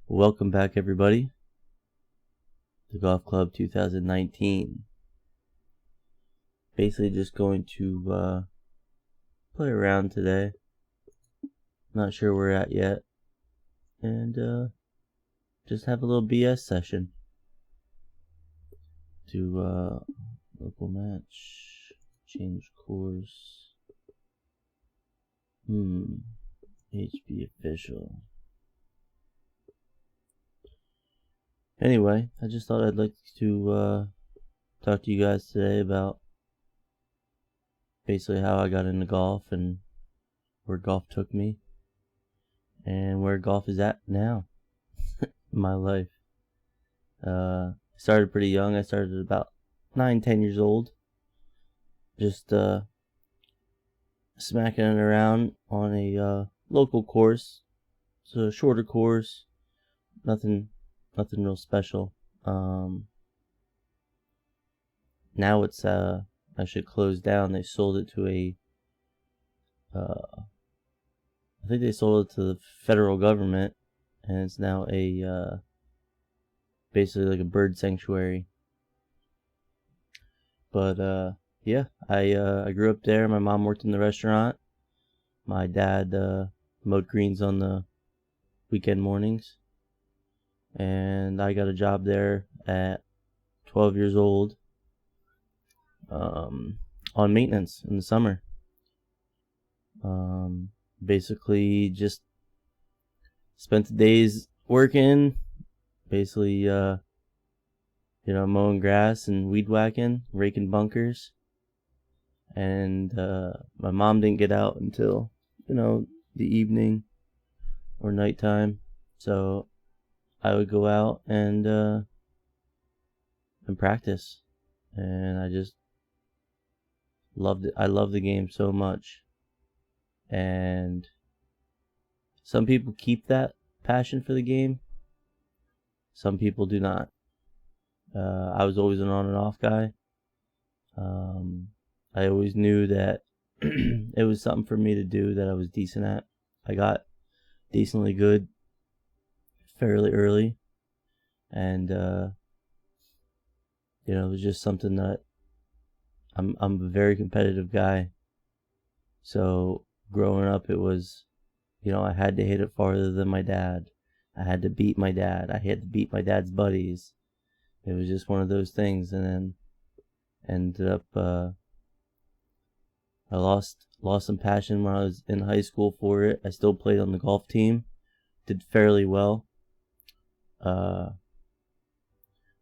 Welcome back, everybody. The Golf Club 2019. Basically just going to play around today. Not sure where we're at yet. And just have a little BS session. To local match. Change course. HB official. Anyway, I just thought I'd like to talk to you guys today about basically how I got into golf and where golf took me and where golf is at now in my life. I started pretty young. I started at about 9-10 years old, just smacking it around on a local course. It's a shorter course, nothing real special. Now it's actually closed down. They sold it to I think they sold it to the federal government, and it's now a basically like a bird sanctuary. But yeah, I grew up there. My mom worked in the restaurant. My dad mowed greens on the weekend mornings, and I got a job there at 12 years old on maintenance in the summer. Basically just spent the days working, basically mowing grass and weed whacking, raking bunkers. And my mom didn't get out until the evening or nighttime, so I would go out and practice, and I just loved it. I love the game so much. And some people keep that passion for the game. Some people do not. I was always an on and off guy. I always knew that it was something for me to do that I was decent at. I got decently good fairly early. And, it was just something that I'm a very competitive guy. So growing up, it was, I had to hit it farther than my dad. I had to beat my dad. I had to beat my dad's buddies. It was just one of those things. And then ended up, I lost some passion when I was in high school for it. I still played on the golf team. Did fairly well. But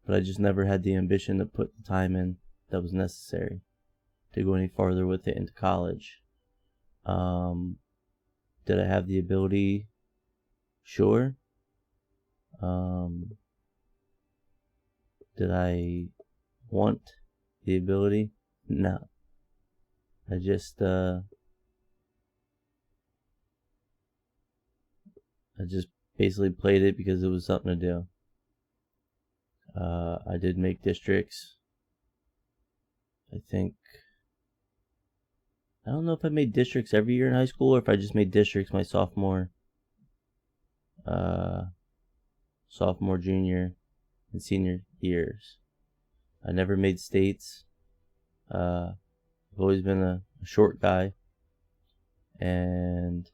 I just never had the ambition to put the time in that was necessary to go any farther with it into college. Did I have the ability? Sure. Did I want the ability? No. I just basically played it because it was something to do. I did make districts. I don't know if I made districts every year in high school or if I just made districts my sophomore, junior, and senior years. I never made states. I've always been a short guy. And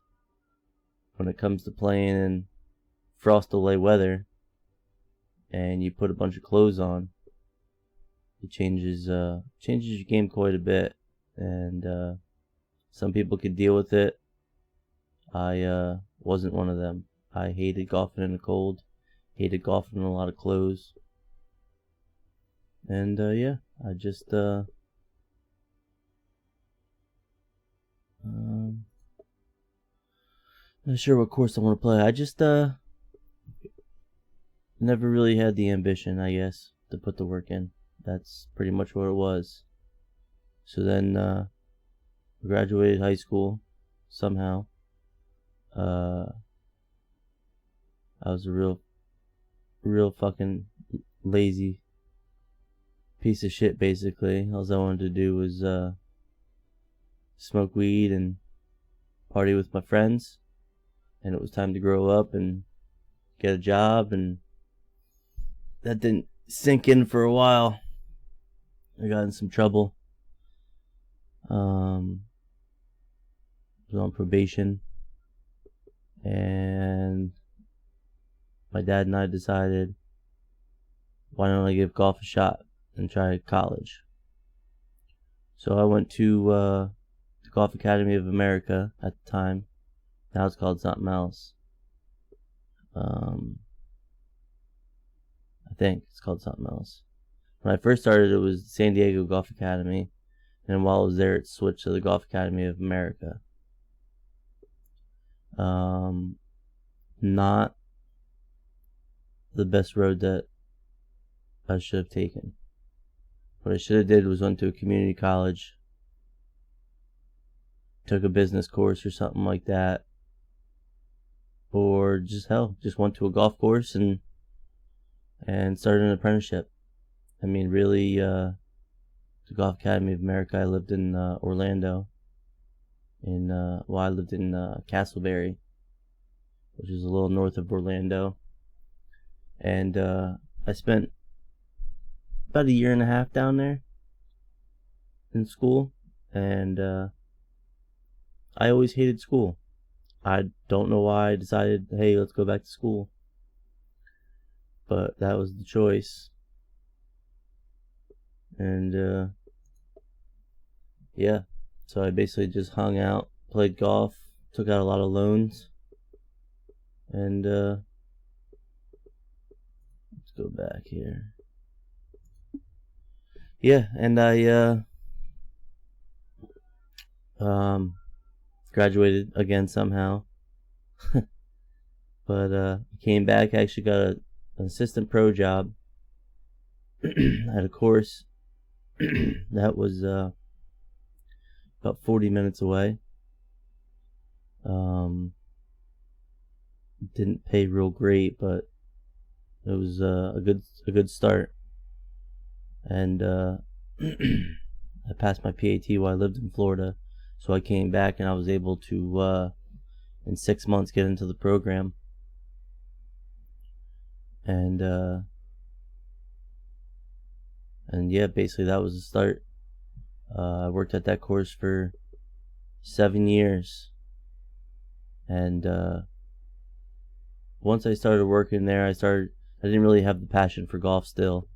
when it comes to playing in frost delay weather and you put a bunch of clothes on, it changes your game quite a bit. And some people could deal with it. I wasn't one of them. I hated golfing in the cold. Hated golfing in a lot of clothes. And yeah, I just not sure what course I want to play. I just never really had the ambition, I guess, to put the work in. That's pretty much what it was. So then graduated high school somehow. I was a real fucking lazy piece of shit, basically. All I wanted to do was smoke weed and party with my friends. And it was time to grow up and get a job, and that didn't sink in for a while. I got in some trouble. Was on probation, and my dad and I decided, why don't I give golf a shot and try college? So I went to the Golf Academy of America at the time. Now it's called something else. I think it's called something else. When I first started, it was San Diego Golf Academy, and while I was there, it switched to the Golf Academy of America. Not the best road that I should have taken. What I should have did was went to a community college, took a business course or something like that, or just went to a golf course and started an apprenticeship. I mean, really, the Golf Academy of America, I lived in Orlando. I lived in Castleberry, which is a little north of Orlando. And I spent about a year and a half down there in school. And I always hated school. I don't know why I decided, hey, let's go back to school. But that was the choice. And yeah, so I basically just hung out, played golf, took out a lot of loans, and let's go back here. Yeah, and I graduated again somehow. But came back. I actually got an assistant pro job at a course that was about 40 minutes away. Didn't pay real great, but it was a good start. And I passed my PAT while I lived in Florida, so I came back and I was able to in 6 months get into the program. And yeah, basically that was the start. I worked at that course for 7 years, and once I started working there, I didn't really have the passion for golf still.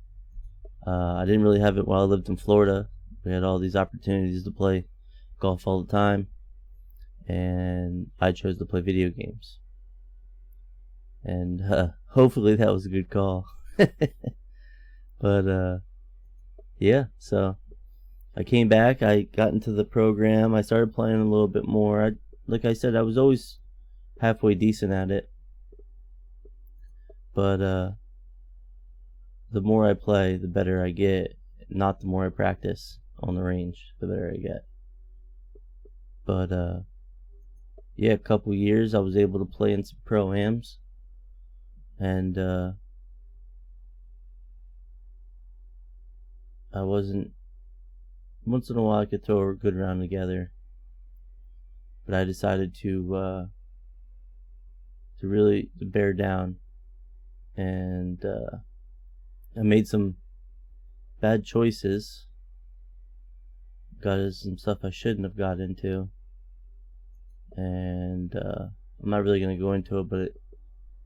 I didn't really have it while I lived in Florida. We had all these opportunities to play golf all the time, and I chose to play video games. And hopefully that was a good call. But yeah, so I came back, I got into the program, I started playing a little bit more. Like I said, I was always halfway decent at it. But the more I play, the better I get. Not the more I practice on the range, the better I get. But yeah, a couple years I was able to play in some pro-ams. And once in a while I could throw a good round together. But I decided to really bear down. And I made some bad choices. Got into some stuff I shouldn't have got into. And I'm not really going to go into it, but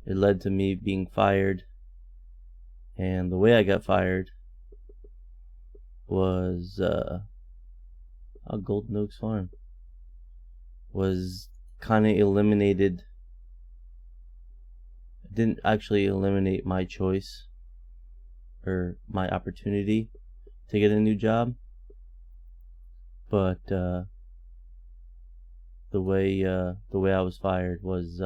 it led to me being fired. And the way I got fired was Golden Oaks Farm was kind of eliminated. It didn't actually eliminate my choice or my opportunity to get a new job, but the way I was fired was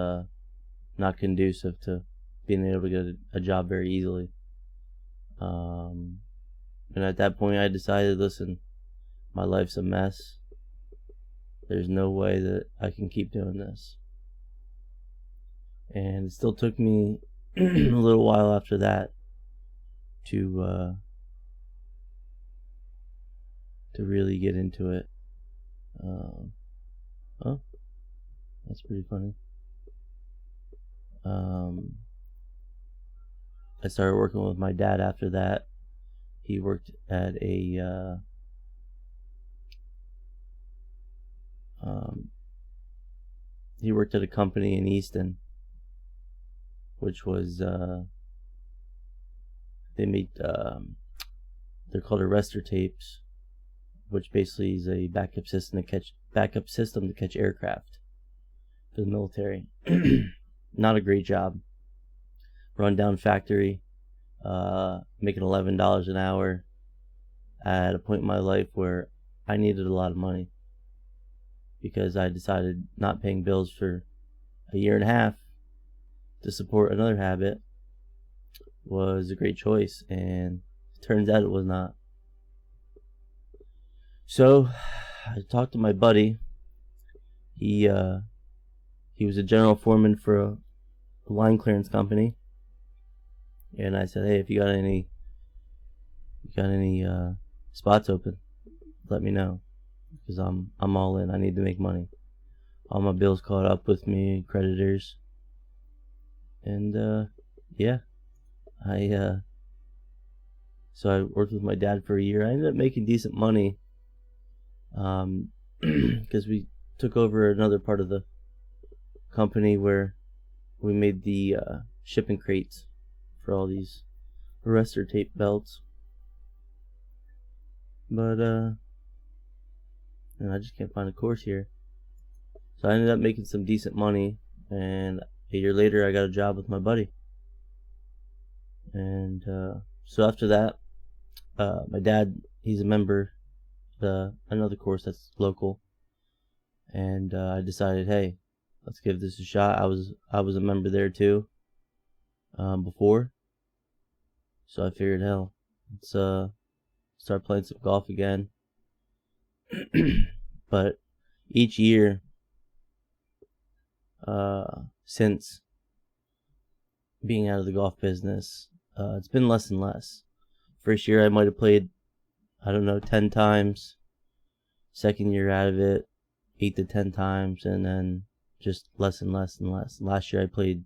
not conducive to being able to get a job very easily. And at that point I decided, listen, my life's a mess. There's no way that I can keep doing this. And it still took me a little while after that to really get into it. Oh, that's pretty funny. I started working with my dad after that. He worked at a company in Easton, which was they made they're called arrestor tapes, which basically is a backup system to catch aircraft for the military. Not a great job. Rundown factory, making $11 an hour at a point in my life where I needed a lot of money, because I decided not paying bills for a year and a half to support another habit was a great choice, and it turns out it was not. So I talked to my buddy. He was a general foreman for a line clearance company, and I said, hey, if you got any spots open, let me know, because I'm all in. I need to make money. All my bills caught up with me, creditors, and yeah, so I worked with my dad for a year. I ended up making decent money, because we took over another part of the company where we made the shipping crates for all these arrestor tape belts. But I just can't find a course here. So I ended up making some decent money, and a year later I got a job with my buddy. And so after that, my dad, he's a member of another course that's local, and I decided, hey, let's give this a shot. I was a member there too before, so I figured, hell, let's start playing some golf again. But each year since being out of the golf business, it's been less and less. First year I might have played, I don't know, 10 times. Second year out of it, 8 to 10 times, and then just less and less and less. Last year I played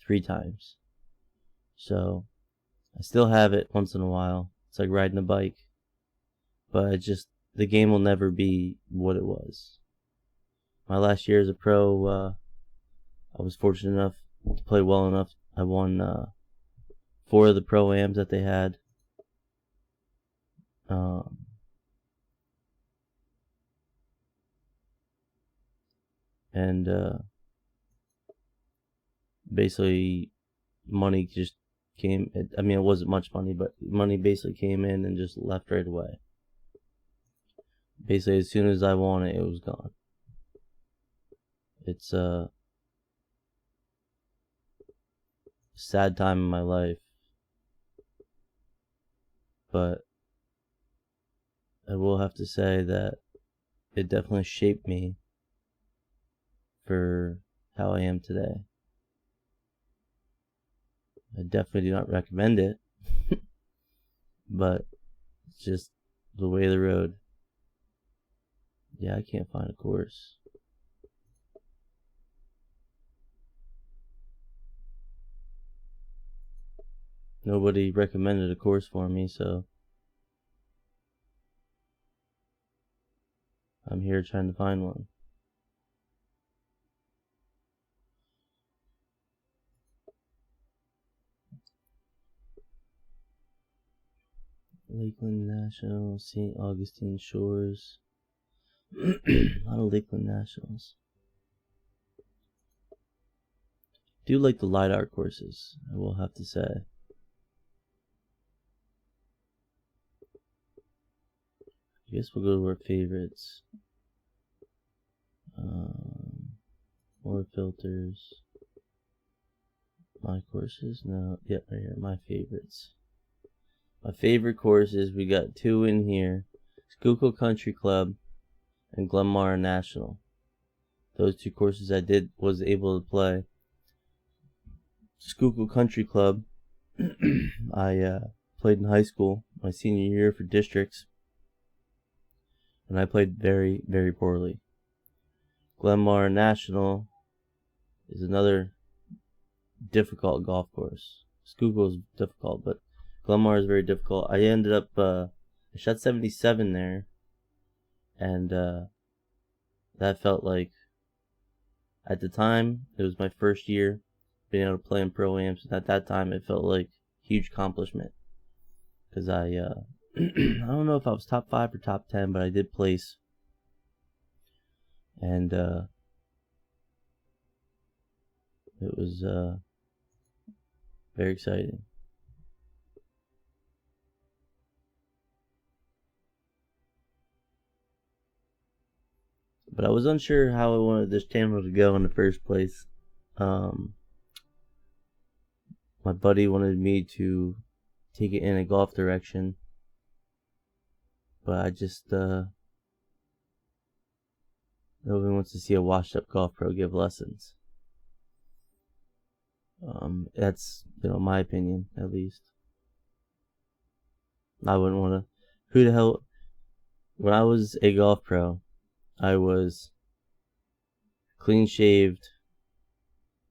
3 times. So I still have it once in a while. It's like riding a bike. But it's just, the game will never be what it was. My last year as a pro, I was fortunate enough to play well enough. I won 4 of the pro-ams that they had. And basically money just came. I mean, it wasn't much money, but money basically came in and just left right away. Basically, as soon as I won it, it was gone. It's a sad time in my life, but I will have to say that it definitely shaped me for how I am today. I definitely do not recommend it, but it's just the way of the road. Yeah, I can't find a course. Nobody recommended a course for me, so I'm here trying to find one. Lakeland National, St. Augustine Shores. A lot of Lakeland Nationals. Do like the LiDAR courses, I will have to say. I guess we'll go to our favorites. More filters. My courses? No. Yep, right here. My favorites. My favorite courses, we got 2 in here. Schuylkill Country Club and Glenmar National. Those 2 courses I was able to play. Schuylkill Country Club, I played in high school, my senior year for districts, and I played very, very poorly. Glenmar National is another difficult golf course, Schuylkill is difficult, but Glenmore is very difficult. I ended up, I shot 77 there, and that felt like, at the time, it was my first year being able to play in pro-ams. At that time, it felt like a huge accomplishment, because I don't know if I was top 5 or top 10, but I did place, and it was very exciting. But I was unsure how I wanted this channel to go in the first place. My buddy wanted me to take it in a golf direction, but I just nobody wants to see a washed up golf pro give lessons. That's, my opinion, at least. I wouldn't want to. Who the hell? When I was a golf pro, I was clean shaved,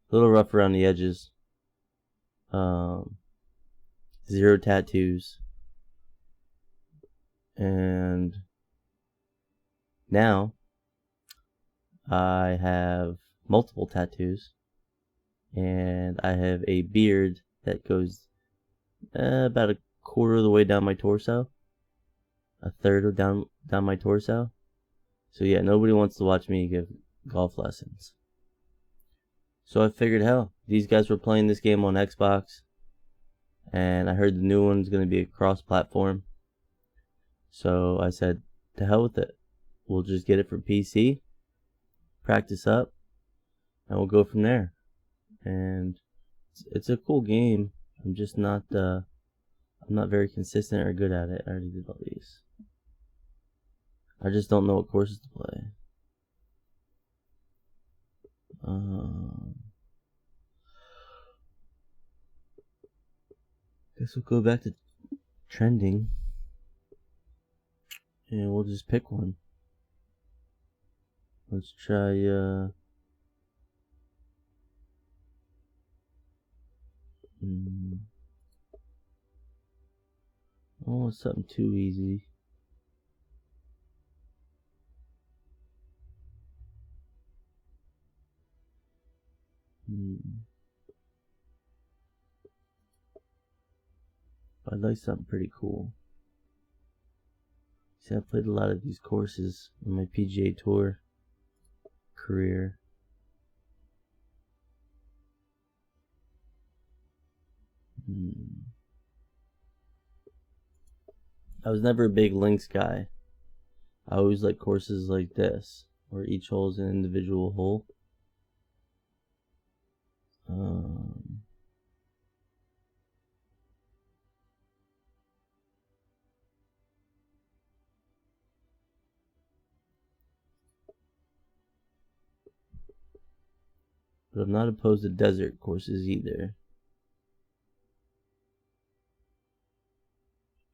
a little rough around the edges, 0 tattoos, and now I have multiple tattoos, and I have a beard that goes about a quarter of the way down my torso, a third of down my torso. So yeah, nobody wants to watch me give golf lessons. So I figured, hell, these guys were playing this game on Xbox, and I heard the new one's going to be a cross-platform. So I said, to hell with it. We'll just get it for PC, practice up, and we'll go from there. And it's a cool game. I'm just not I'm not very consistent or good at it. I already did all these. I just don't know what courses to play. Guess we'll go back to trending, and we'll just pick one. Let's try oh, something too easy. I'd like something pretty cool. See, I played a lot of these courses in my PGA Tour career. I was never a big links guy. I always like courses like this, where each hole is an individual hole. But I'm not opposed to desert courses either.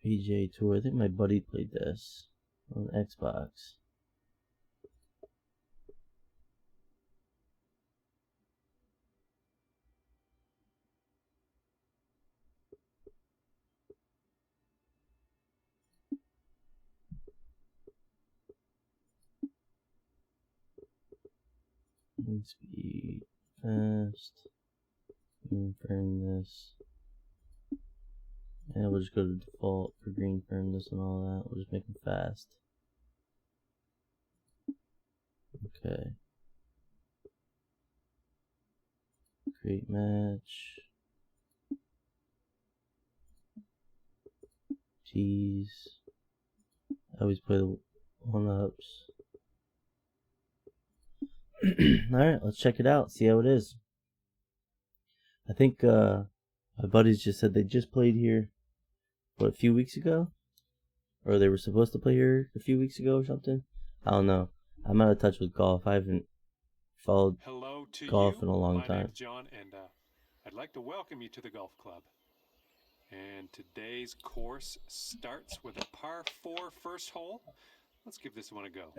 PGA Tour, I think my buddy played this on Xbox. Speed, fast, confirm this. And we'll just go to default for green firmness and all that. We'll just make them fast. Okay. Create match. Jeez. I always play the 1-ups. Alright, let's check it out. See how it is. I think my buddies just said they just played here, what, a few weeks ago? Or they were supposed to play here a few weeks ago or something? I don't know. I'm out of touch with golf. I haven't followed golf in a long time. My name's John, and I'd like to welcome you to the golf club. And today's course starts with a par 4 first hole. Let's give this one a go.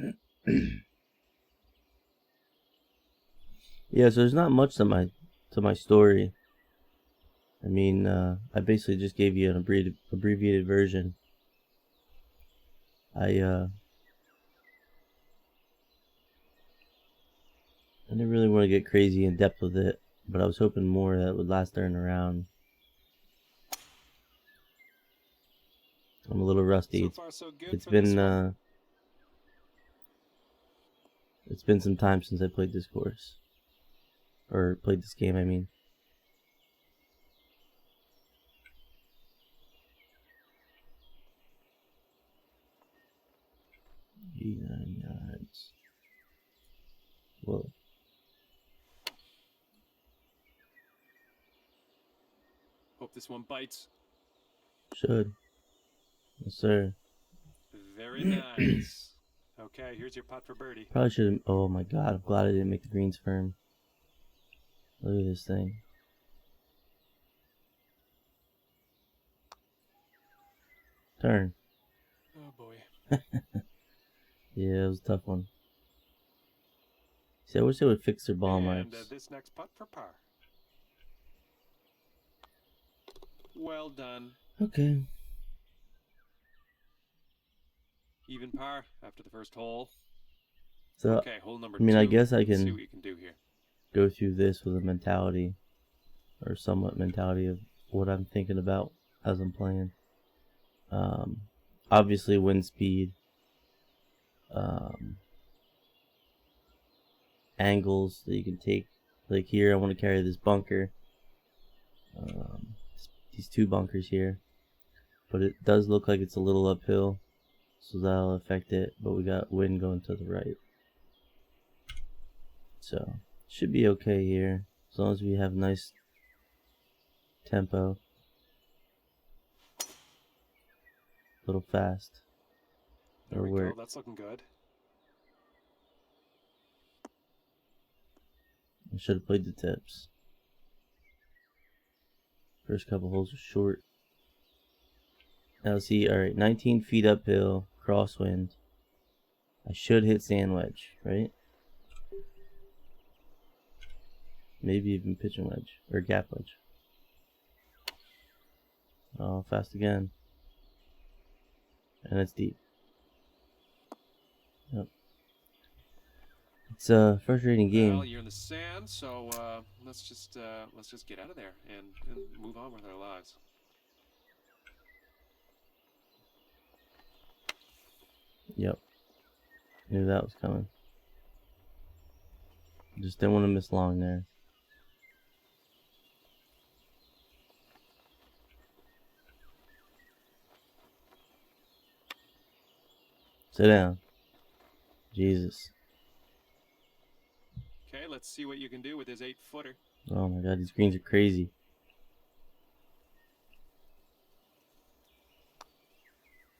Yeah, so there's not much to my story. I mean, I basically just gave you an abbreviated version. I didn't really want to get crazy in depth with it, but I was hoping more that would last during a round. I'm a little rusty. So far, so good It's for this been one. it's been some time since I played this course, or played this game. I mean. Yards. Whoa. Hope this one bites. Should. Yes, sir. Very nice. Okay, here's your putt for birdie. Probably should have. Oh my god, I'm glad I didn't make the greens firm. Look at this thing. Turn. Oh boy. Yeah, it was a tough one. See, I wish they would fix their ball And marks. this next putt for par. Well done. Okay. Even par after the first hole. So, Okay, hole number I mean, two. I guess I Let's see can what you can do here. go through this with a mentality, or somewhat mentality of what I'm thinking about as I'm playing. Obviously wind speed, angles that you can take. Like here, I want to carry this bunker, these two bunkers here, but it does look like it's a little uphill, so that'll affect it. But we got wind going to the right, so should be okay here as long as we have nice tempo. A little fast. There we go. That's looking good. I should have played the tips. First couple holes are short. Now see, alright, 19 feet uphill, crosswind. I should hit sand wedge, right? Maybe even pitching wedge, or gap wedge. Oh, fast again. And it's deep. Yep. It's a frustrating game. Well, you're in the sand, so let's just get out of there and move on with our lives. Yep. Knew that was coming. Just didn't want to miss long there. Sit down. Jesus. Okay, let's see what you can do with his 8-footer. Oh my god, these greens are crazy.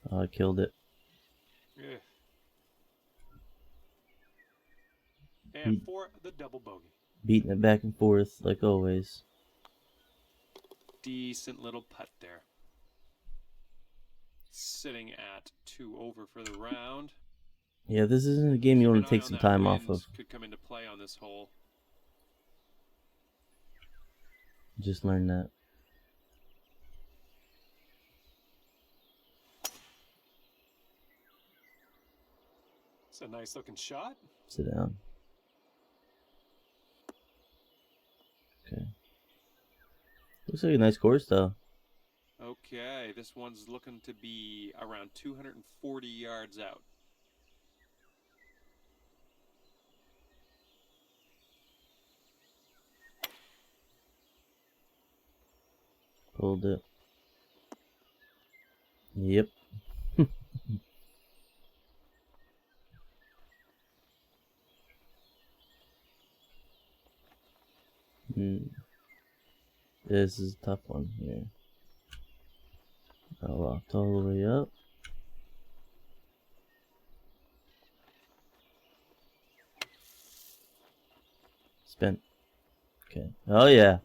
Oh, I killed it. Yeah. And for the double bogey. Beating it back and forth like always. Decent little putt there. Sitting at 2 over for the round. Yeah, this isn't a game you want to take some time off of. Could come into play on this hole. Just learned that. It's a nice looking shot. Sit down. Okay. Looks like a nice course though. Okay, this one's looking to be around 240 yards out. Pulled it. Yep. This is a tough one here. I walked all the way up. Spin. Okay. Oh yeah.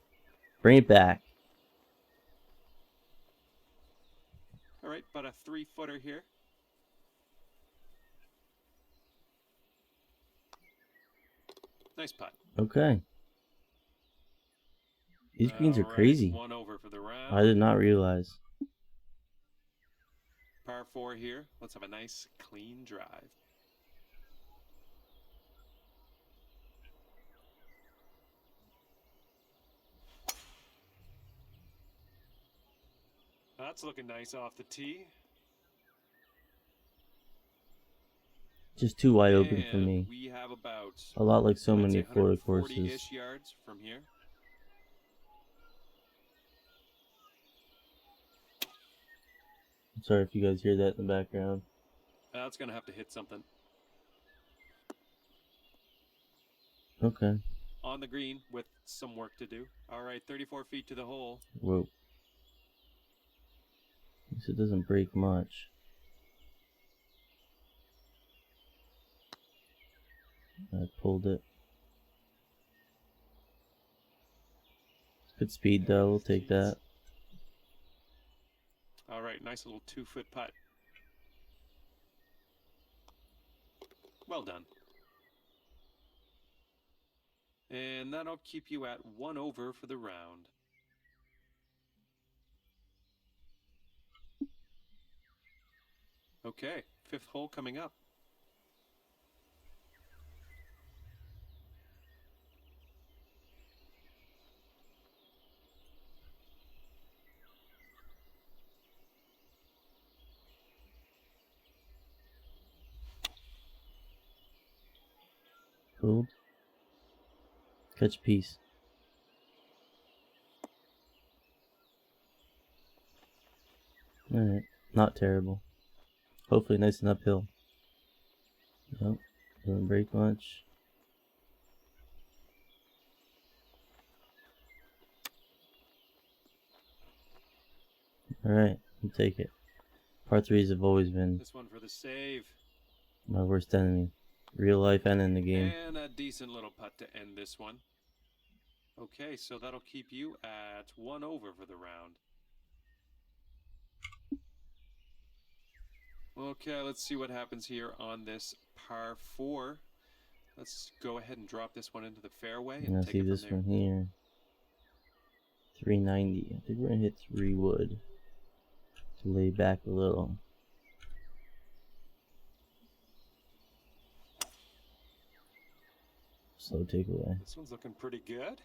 Bring it back. All right, about a 3-footer here. Nice putt. Okay. These greens are All right, crazy. 1 over for the I did not realize. Par 4 here. Let's have a nice, clean drive. That's looking nice off the tee. Just too wide open for And me. we have about, A lot like so I'd many say, Florida courses. 140-ish yards from here. Sorry if you guys hear that in the background. That's going to have to hit something. Okay. On the green with some work to do. All right, 34 feet to the hole. Whoa. At least it doesn't break much. I pulled it. Good speed though, we'll take that. All right, nice little 2-foot putt. Well done. And that'll keep you at 1 over for the round. Okay, 5th hole coming up. Cool. Catch a piece. Alright, not terrible. Hopefully nice and uphill. Nope, doesn't break much. Alright, I'll take it. Par 3s have always been This one for the save. my worst enemy. Real life and in the game. And a decent little putt to end this one. Okay, so that'll keep you at 1 over for the round. Okay, let's see what happens here on this par 4. Let's go ahead and drop this one into the fairway and take See it this from there. one here. 390. I think we're gonna hit 3 wood to lay back a little. Slow takeaway. This one's looking pretty good.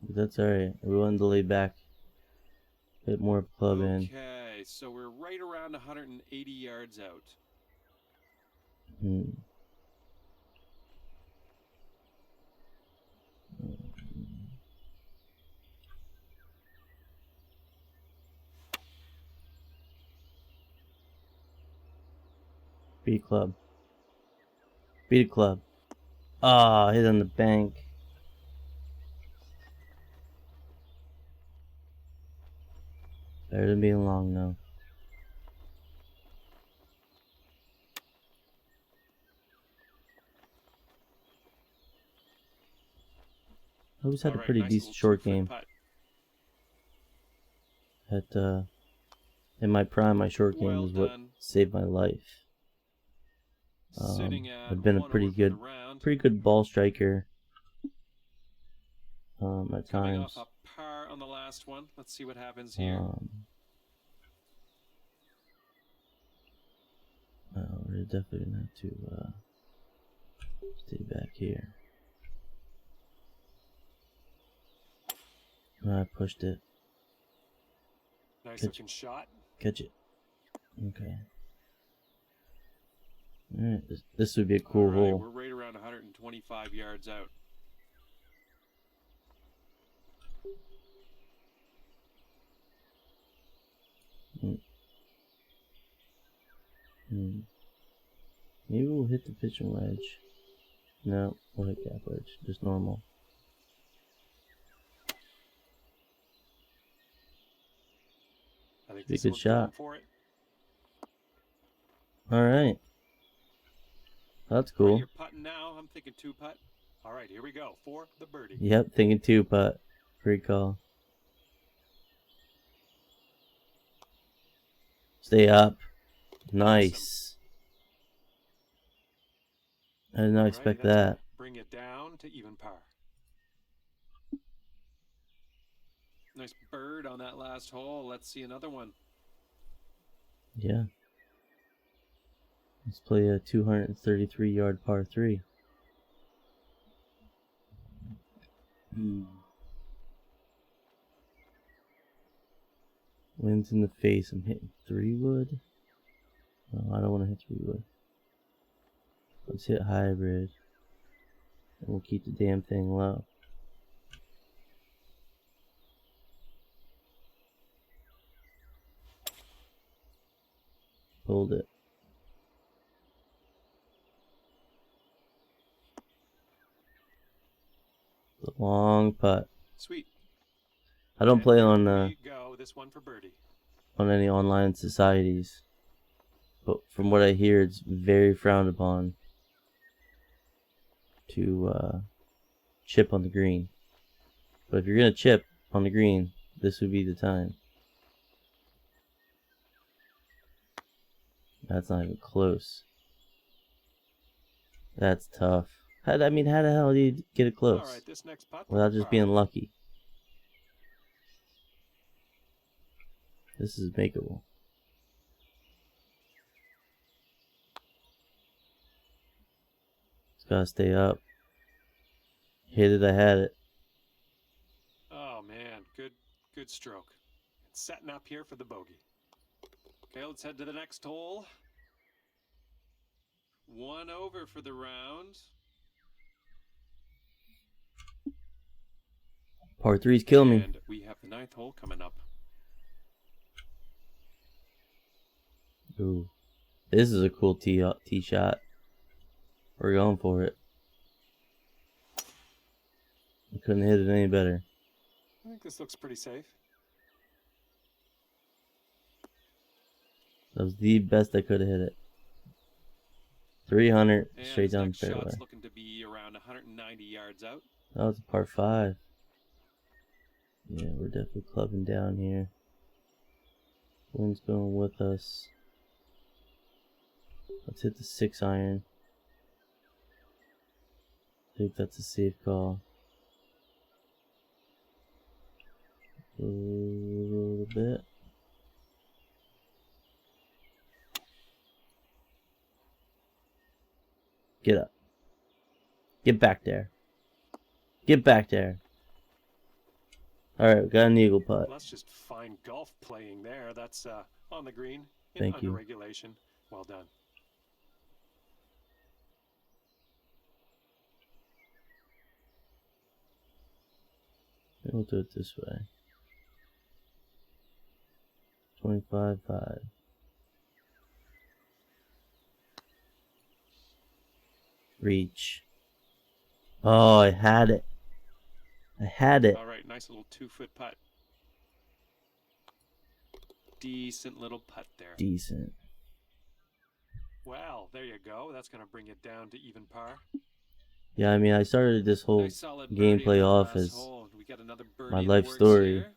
But that's alright. We wanted to lay back. A bit more club in. Okay, so we're right around 180 yards out. Beat club. Beat a club. Ah, hit on the bank. Better than being long though. I always had a pretty decent short game. In my prime, my short game was what saved my life. I've been a pretty good ball striker. At Coming times. off a par on the last one. Let's see what happens here. We're definitely gonna have to stay back here. I pushed it. Nice looking shot. Catch it. Okay. Alright, this would be a cool hole. We're right around 125 yards out. Maybe we'll hit the pitching wedge. No, we'll hit gap wedge. Just normal. I think be a good shot. For it. Alright. That's cool. Right, you're putting now. I'm thinking 2-putt. Alright, here we go for the birdie. Yep, thinking 2-putt. Great call. Stay up. Nice. I did not expect that. Bring it down to even par. Nice bird on that last hole. Let's see another one. Yeah. Let's play a 233-yard par 3. Winds in the face. I'm hitting 3-wood. No, I don't want to hit 3-wood. Let's hit hybrid. And we'll keep the damn thing low. Hold it. The long putt. Sweet. I don't play Here on we go. This one for birdie. on any online societies, but from what I hear, it's very frowned upon to chip on the green. But if you're gonna chip on the green, this would be the time. That's not even close. That's tough. How the hell do you get it close? All right, this next putt Without just being lucky. This is makeable. It's gotta stay up. Hit it, I had it. Oh man, good stroke. It's setting up here for the bogey. Okay, let's head to the next hole. 1 over for the round. Par 3's kill me. And we have the 9th hole coming up. Ooh. This is a cool tee shot. We're going for it. I couldn't hit it any better. I think this looks pretty safe. That was the best I could have hit it. 300 And straight down the next fairway. shot's looking to be around 190 yards out. That was a par 5. Yeah, we're definitely clubbing down here. Wind's going with us. Let's hit the 6-iron. I think that's a safe call. A little bit. Get up. Get back there. Get back there. Alright, we got an eagle putt. Well, that's just fine golf playing there. That's on the green in Thank under you. regulation. Well done. We'll do it this way. 25-5. Reach. Oh, I had it. I had it. All right, nice little 2-foot putt. Decent little putt there. Decent. Well, there you go. That's going to bring it down to even par. Yeah, I mean, I started this whole Nice solid birdie gameplay on that off last as hole. We got another birdie my in the life works story. here.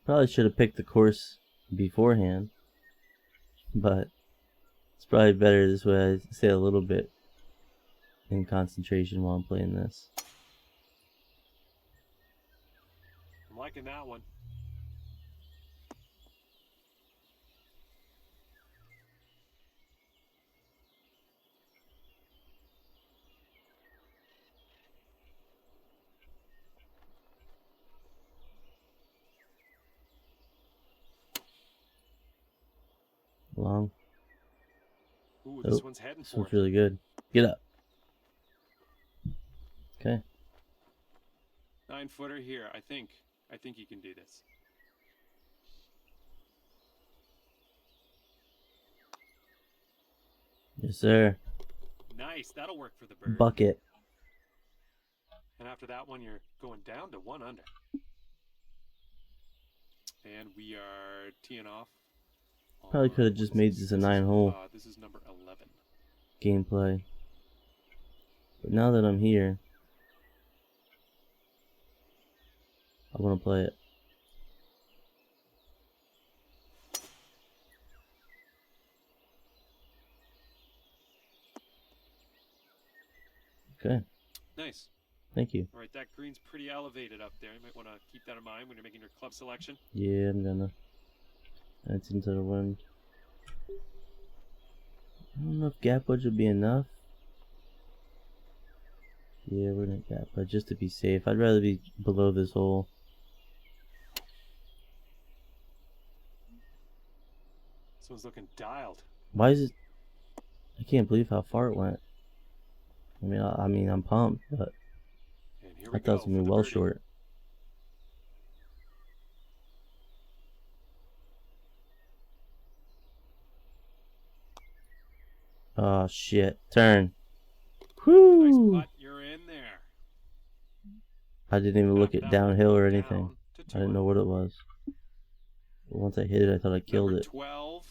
Probably should have picked the course beforehand, but it's probably better this way. I stay a little bit in concentration while I'm playing this. I'm liking that one. Long. Ooh, this one's heading This for one's it. really good. Get up. Okay. 9-footer here. I think you can do this. Yes, sir. Nice. That'll work for the bird. Bucket. And after that one, you're going down to 1 under. And we are teeing off. Probably could have just made this a 9-hole This is number 11. gameplay. But now that I'm here, I want to play it. Okay. Nice. Thank you. All right, that green's pretty elevated up there. You might want to keep that in mind when you're making your club selection. Yeah, I'm gonna. That's into the wind. I don't know if gap wedge would be enough. Yeah, we're gonna gap wedge just to be safe. I'd rather be below this hole. This one's looking dialed. Why is it? I can't believe how far it went. I mean, I'm pumped, but And here I we thought go it was gonna for be the well birdie. short. Oh shit! Turn. Nice Whoo! putt. You're in there. I didn't even And look after at that one, downhill or you're anything. down to I didn't 2 know what it was. But once I hit it, I thought I killed Number it. 12.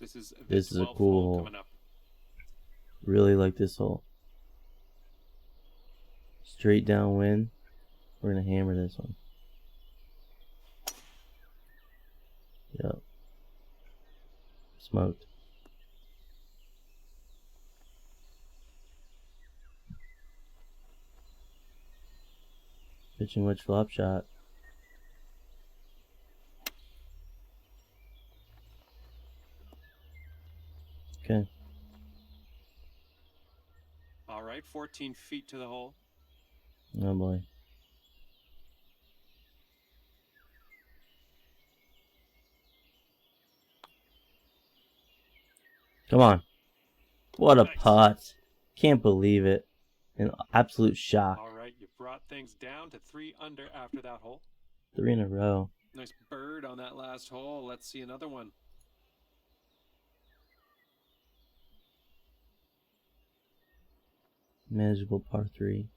This is the This is a 12th cool hole hole. coming up. Really like this hole. Straight downwind. We're gonna hammer this one. Yep. Smoked. Pitching wedge flop shot. Okay. All right, 14 feet to the hole. Oh boy. Come on. What a Nice. putt. Can't believe it. An absolute shock. All right, you brought things down to 3 under after that hole. 3 in a row. Nice bird on that last hole. Let's see another one. Manageable par 3.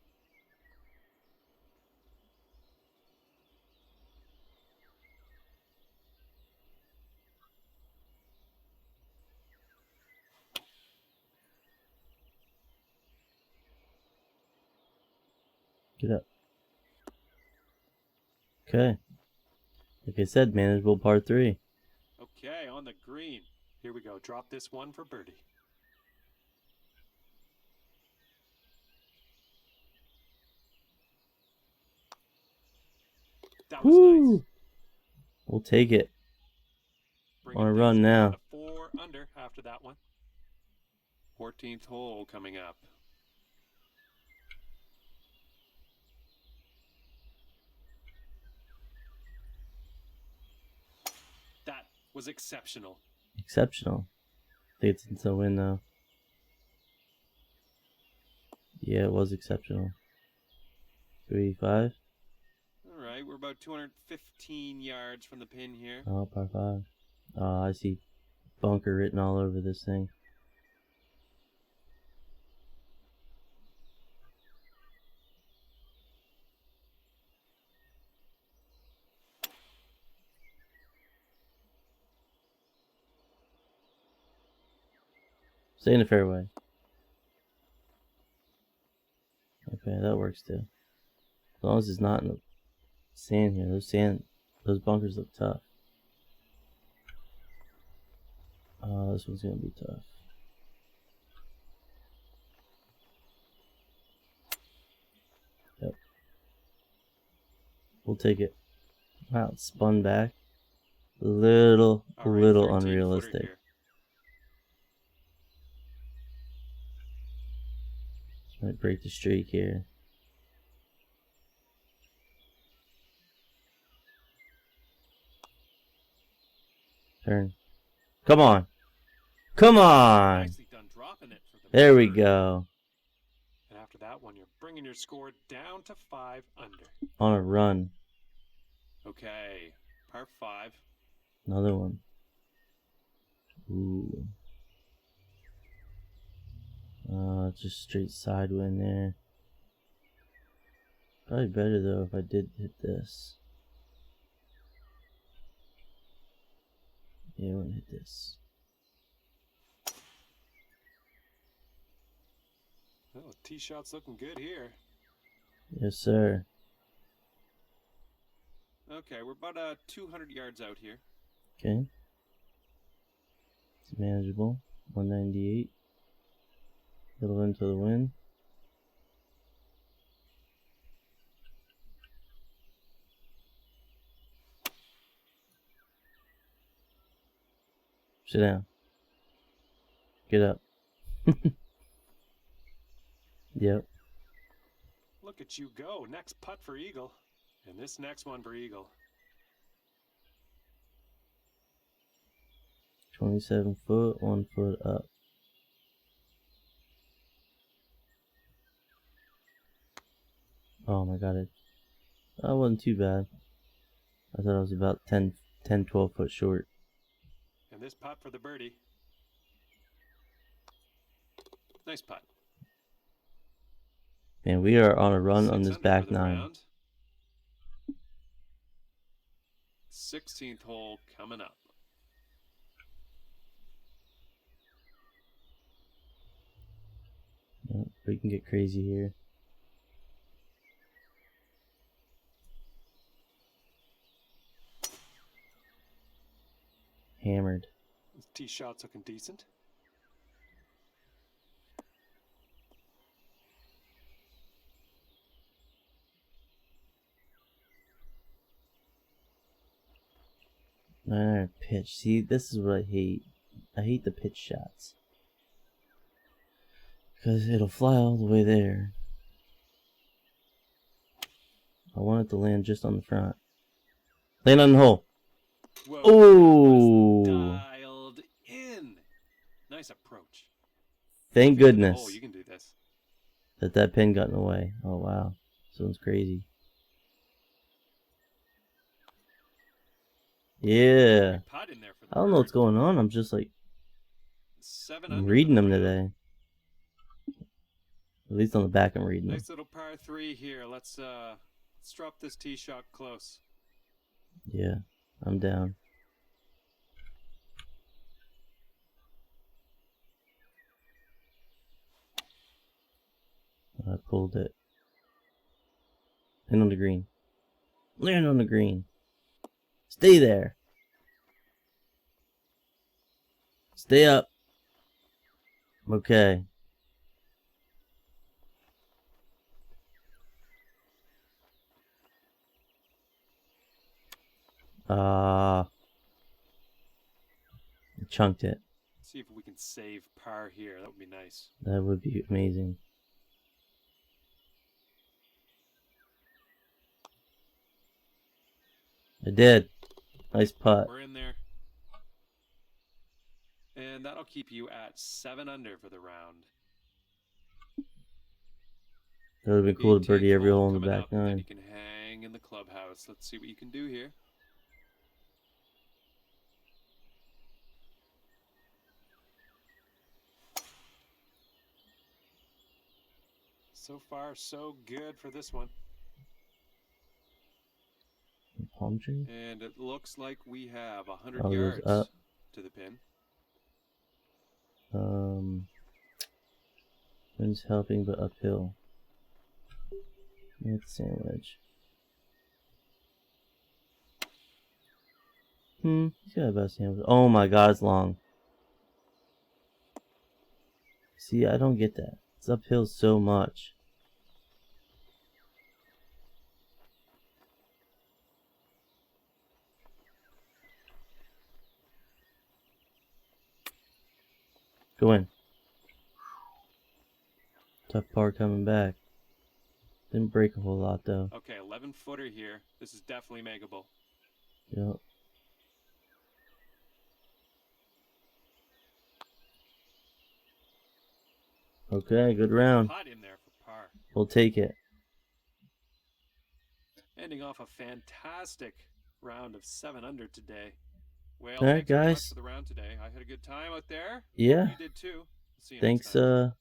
Get up. Okay. Like I said, manageable par 3. Okay, on the green. Here we go. Drop this one for birdie. That was Woo! nice. We'll take it. Bringing On a things run down now. to 4 under after that one. 14th hole coming up. That was exceptional. Exceptional. I think it's into the win though. Yeah, it was exceptional. 385. All right, we're about 215 yards from the pin here. Oh, par 5. Oh, I see bunker written all over this thing. Stay in the fairway. Okay, that works too. As long as it's not in the sand here. Those bunkers look tough. Oh, this one's gonna be tough. Yep. We'll take it. Wow, it spun back. Little All right, 13-footer unrealistic. here. Might break the streak here. Turn. Come on. Come on. Nicely done dropping it for the There we bird. go. And after that one, you're bringing your score down to 5 under. On a run. Okay, par 5. Another one. Ooh. Just straight side wind there. Probably better though if I did hit this. Yeah, I want to hit this. Oh, tee shot's looking good here. Yes, sir. Okay, we're about 200 yards out here. Okay. It's manageable. 198. Little into the wind. Sit down. Get up. Yep. Look at you go. Next putt for eagle. And this next one for eagle. 27 foot, 1 foot up. Oh my god, that wasn't too bad. I thought I was about 10, 12 foot short. And this putt for the birdie. Nice putt. Man, we are on a run 6 on this under back for the nine. round. 16th hole coming up. Yep, we can get crazy here. Hammered. This tee shot's looking decent. Pitch. See, this is what I hate. I hate the pitch shots. Because it'll fly all the way there. I want it to land just on the front. Land on the hole. Whoa, Oh! dialed in. Nice approach. Thank goodness Oh, you can do this. that pin got in the way. Oh wow, this one's crazy. Yeah. Putt in there for the I don't know bird. what's going on. I'm just like 7 I'm under reading for them the round. today. At least on the back, I'm reading them. Nice little par 3 here. Let's drop this tee shot close. Yeah, I'm down. I pulled it. Land on the green. Land on the green. Stay there. Stay up. Okay. Chunked it. See if we can save par here. That would be nice. That would be amazing. I did. Nice putt. We're in there. And that'll keep you at 7 under for the round. That would have been cool to 18th birdie every hole in the coming back up, and then nine. you can hang in the clubhouse. Let's see what you can do here. So far, so good for this one. Palm tree? And it looks like we have 100 Oh, it goes yards up. to the pin. Wind's helping, but uphill. It's sandwich. He's got about sandwich. Oh my god, it's long. See, I don't get that. It's uphill so much. Go in. Tough part coming back. Didn't break a whole lot though. Okay, 11-footer here. This is definitely makeable. Yep. Okay, good round. Pot in there for par. We'll take it. Ending off a fantastic round of 7 under today. Well, All right, thanks very much guys. for the round today. I had a good time out there. Yeah. You did too. See you Thanks. next time.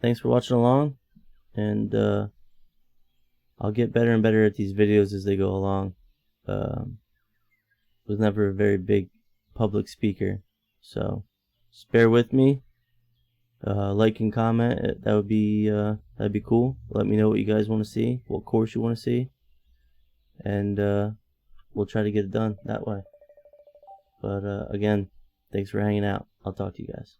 Thanks for watching along, and I'll get better and better at these videos as they go along. Was never a very big public speaker, so just bear with me. Like and comment. That'd be cool. Let me know what you guys want to see, what course you want to see, and we'll try to get it done that way. But again, thanks for hanging out. I'll talk to you guys.